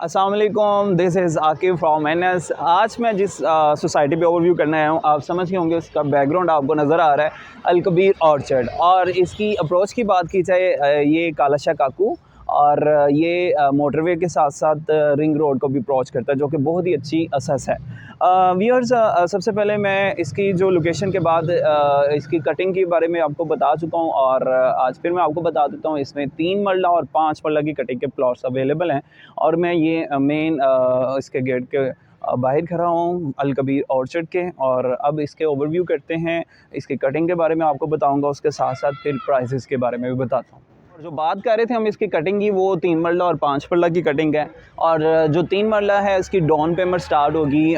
अस्सलाम वालेकुम, this is Aqib from NS. आज मैं जिस सोसाइटी पे ओवरव्यू करने आया हूँ, आप समझ गए होंगे उसका बैकग्राउंड आपको नज़र आ रहा है, अल कबीर ऑर्चर्ड। और इसकी अप्रोच की बात की जाए, ये कालाशाह काकू और ये मोटरवे के साथ साथ रिंग रोड को भी अप्रोच करता है, जो कि बहुत ही अच्छी असस है। व्यूअर्स, सबसे पहले मैं इसकी जो लोकेशन के बाद इसकी कटिंग के बारे में आपको बता चुका हूँ, और आज फिर मैं आपको बता देता हूँ। इसमें 3 मरला और 5 मरला की कटिंग के प्लॉट्स अवेलेबल हैं, और मैं ये मेन इसके गेट के बाहर खड़ा हूँ अल कबीर ऑर्चर्ड के। और अब इसके ओवरव्यू करते हैं, इसकी कटिंग के बारे में आपको बताऊंगा, उसके साथ साथ फिर प्राइसेस के बारे में भी बताता हूँ। और जो बात कर रहे थे हम इसकी कटिंग की, वो 3 मरला और 5 मरला की कटिंग है। और जो 3 मरला है इसकी डाउन पेमेंट स्टार्ट होगी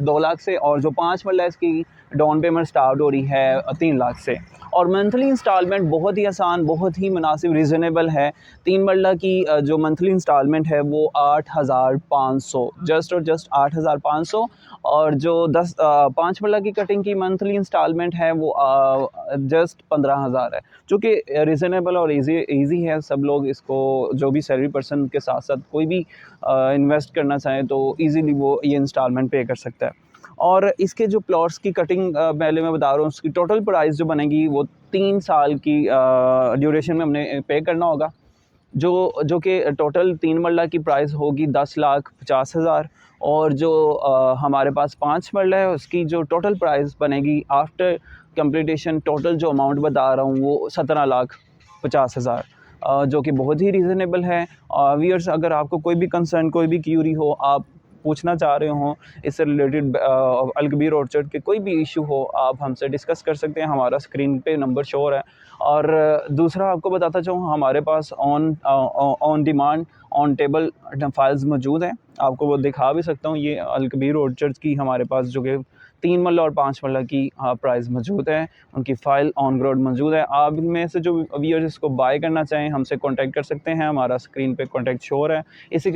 2 लाख से, और जो 5 मरला है इसकी डाउन पेमेंट स्टार्ट हो रही है 3 लाख से। और मंथली इंस्टॉलमेंट बहुत ही आसान, बहुत ही मुनासिब, रीज़नेबल है। 3 मरला की जो मंथली इंस्टॉलमेंट है वो 8,500, जस्ट और जस्ट 8,500। और जो 5 मरला की कटिंग की मंथली इंस्टॉलमेंट है वो जस्ट 15,000 है, जो कि रीज़नेबल और ईज़ी है। सब लोग इसको, जो भी सैलरी पर्सन के साथ साथ कोई भी इन्वेस्ट करना चाहे तो ईज़िली वो ये इंस्टॉलमेंट पे कर सकता है। और इसके जो प्लॉट्स की कटिंग पहले मैं बता रहा हूँ, उसकी टोटल प्राइस जो बनेगी वो 3 साल की ड्यूरेशन में हमने पे करना होगा, जो कि टोटल 3 मरला की प्राइस होगी 10,50,000। और जो हमारे पास 5 मरला है उसकी जो टोटल प्राइस बनेगी आफ्टर कंप्लीटेशन, टोटल जो अमाउंट बता रहा हूँ वो 17,50,000, जो कि बहुत ही रीज़नेबल है। व्यूअर्स, अगर आपको कोई भी कंसर्न, कोई भी क्यूरी हो, आप पूछना चाह रहे हो इससे रिलेटेड, अल कबीर ऑर्चर्ड के कोई भी इशू हो, आप हमसे डिस्कस कर सकते हैं। हमारा स्क्रीन पे नंबर शो हो रहा है। और दूसरा आपको बताता चाहूँ, हमारे pass on demand, on table files मौजूद हैं। आपको वो दिखा भी सकता हूँ। ये अल कबीर ऑर्चर्ड की हमारे पास जो कि 3 मरला और 5 मरला की प्राइस मौजूद है, उनकी फ़ाइल ऑन ग्राउंड मौजूद है। आप में से जो व्यूअर्स इसको बाय करना चाहें, हमसे कॉन्टैक्ट कर सकते हैं। हमारा स्क्रीन पे कॉन्टैक्ट शो हो रहा है। इसी के